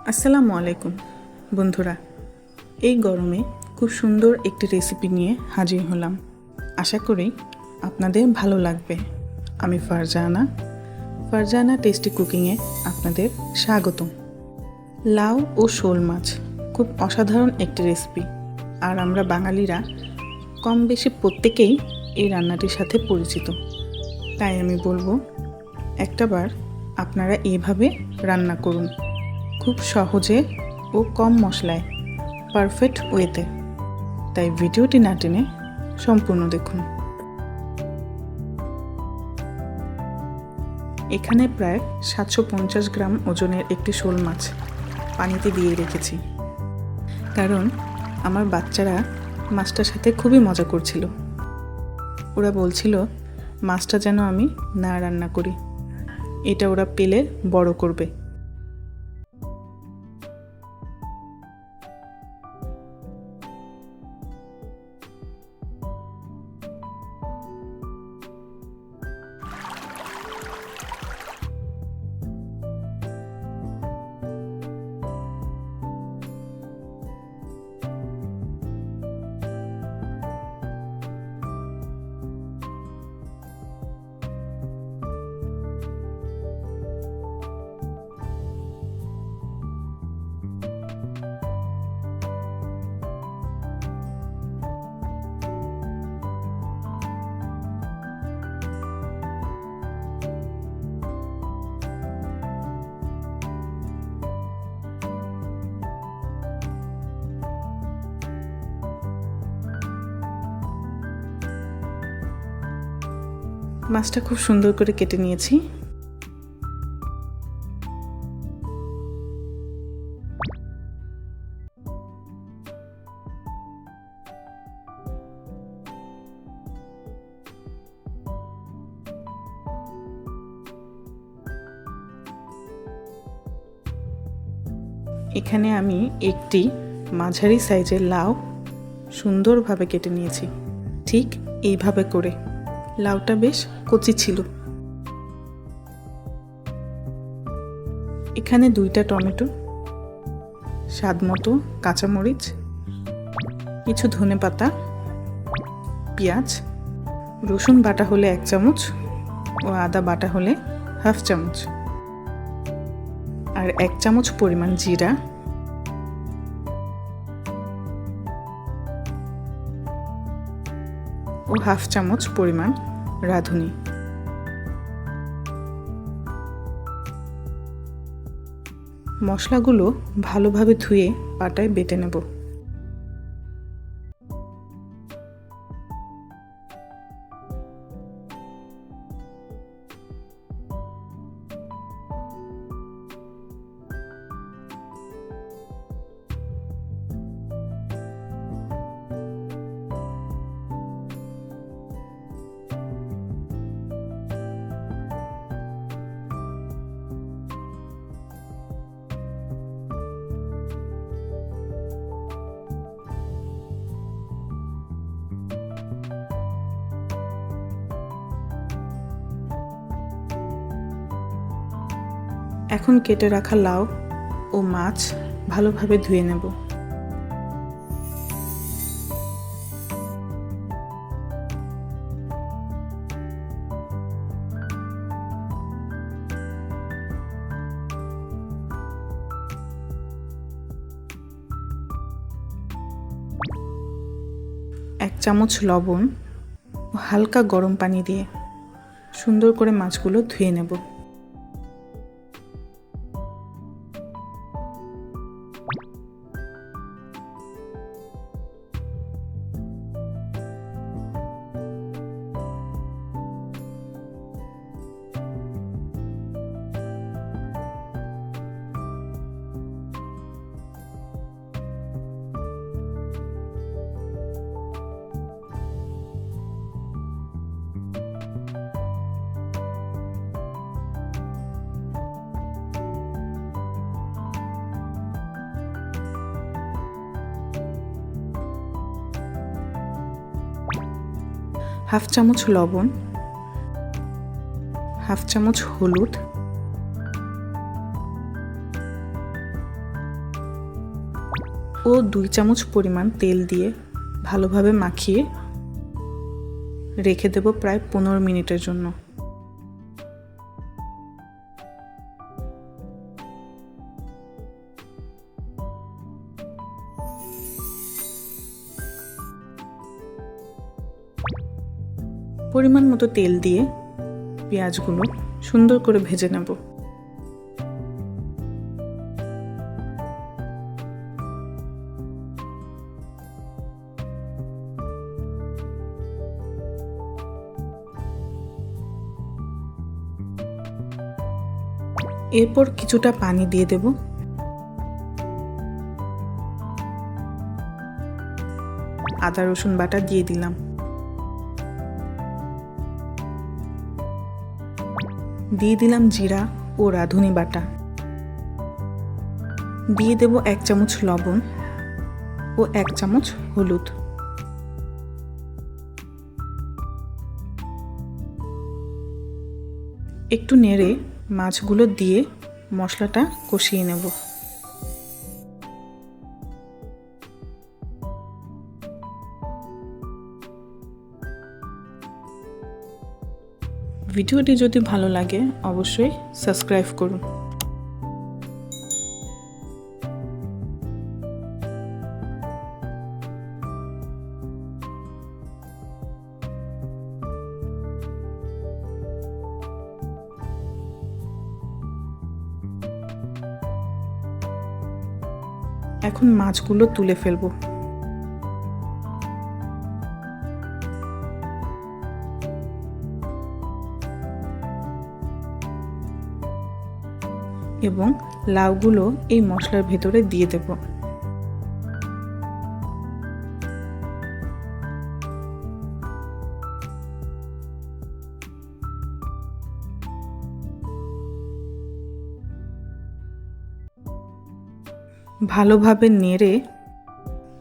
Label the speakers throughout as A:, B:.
A: আসসালামু আলাইকুম বন্ধুরা, এই গরমে খুব সুন্দর একটি রেসিপি নিয়ে হাজির হলাম। আশা করি আপনাদের ভালো লাগবে। আমি ফারজানা টেস্টি কুকিংয়ে আপনাদের স্বাগতম। লাউ ও শোল মাছ খুব অসাধারণ একটি রেসিপি, আর আমরা বাঙালিরা কম বেশি প্রত্যেকেই এই রান্নাটির সাথে পরিচিত। তাই আমি বলবো, একটাবার আপনারা এইভাবে রান্না করুন, খুব সহজে ও কম মশলায়, পারফেক্ট ওয়েতে। তাই ভিডিওটি না টেনে সম্পূর্ণ দেখুন। এখানে প্রায় 750 গ্রাম ওজনের একটি শোল মাছ পানিতে দিয়ে রেখেছি, কারণ আমার বাচ্চারা মাছটার সাথে খুবই মজা করছিল। ওরা বলছিল মাছটা যেন আমি না রান্না করি, এটা ওরা পেলে বড় করবে। মাছটা খুব সুন্দর করে কেটে নিয়েছি। এখানে আমি একটি মাঝারি সাইজের লাউ সুন্দরভাবে কেটে নিয়েছি, ঠিক এইভাবে করে। লাউটা বেশ কচি ছিল। এখানে 2টা টমেটো, স্বাদ মতো কাঁচামরিচ, কিছু ধনেপাতা, পেঁয়াজ, রসুন বাটা হলে 1 চামচ ও আদা বাটা হলে 1/2 চামচ, আর 1 চামচ পরিমাণ জিরা, ও 1/2 চামচ পরিমাণ রাঁধুনি। মশলাগুলো ভালোভাবে ধুয়ে পাটায় বেটে নেব। এখন কেটে রাখা লাউ ও মাছ ভালোভাবে ধুয়ে নেব। এক চামচ লবণ ও হালকা গরম পানি দিয়ে সুন্দর করে মাছগুলো ধুয়ে নেব। হাফ চামচ লবণ, হাফ চামচ হলুদ, ও 2 চামচ পরিমাণ তেল দিয়ে ভালোভাবে মাখিয়ে রেখে দেব প্রায় 15 মিনিটের জন্য। পরিমাণ মতো তেল দিয়ে পেঁয়াজগুলো সুন্দর করে ভেজে নেব। এরপর কিছুটা পানি দিয়ে দেব। আদা রসুন বাটা দিয়ে দিলাম। দিয়ে দিলাম জিরা ও রাঁধুনি বাটা। দিয়ে দেব 1 চামচ লবণ ও 1 চামচ হলুদ। একটু নেড়ে মাছগুলো দিয়ে মশলাটা কষিয়ে নেব। ভিডিওটি যদি ভালো লাগে অবশ্যই সাবস্ক্রাইব করুন। এখন মাছগুলো তুলে ফেলবো। এবং লাউগুলো এই মশলার ভেতরে দিয়ে দেব। ভালোভাবে নেড়ে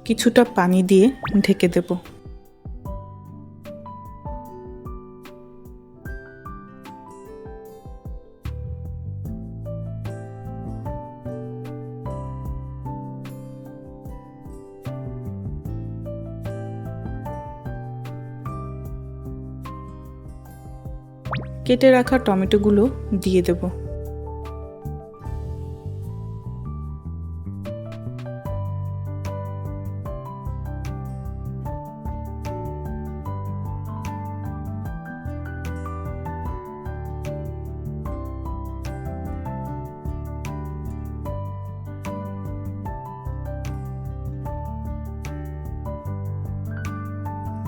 A: কিছুটা পানি দিয়ে ঢেকে দেব। কেটে রাখা টমেটোগুলো দিয়ে দেব।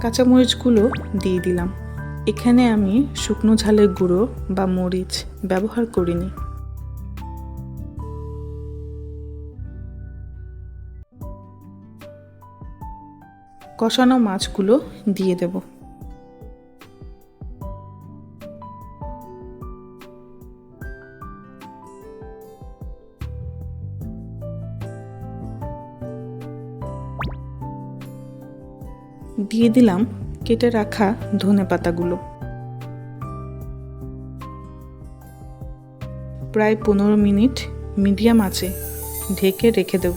A: কাঁচামরিচগুলো দিয়ে দিলাম। এখানে আমি শুকনো ঝালের গুঁড়ো বা মরিচ ব্যবহার করিনি। কষানো মাছগুলো দিয়ে দেব। দিয়ে দিলাম কেটে রাখা ধনেপাতাগুলো। প্রায় 15 মিনিট মিডিয়াম আঁচে ঢেকে রেখে দেব।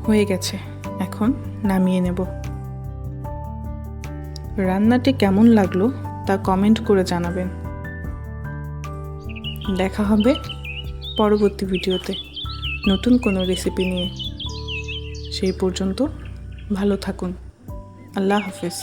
A: হয়ে গেছে, এখন নামিয়ে নেব। রান্নাটি কেমন লাগলো তা কমেন্ট করে জানাবেন। দেখা হবে পরবর্তী ভিডিওতে নতুন কোনো রেসিপি নিয়ে। সেই পর্যন্ত ভালো থাকুন। আল্লাহ হাফেজ।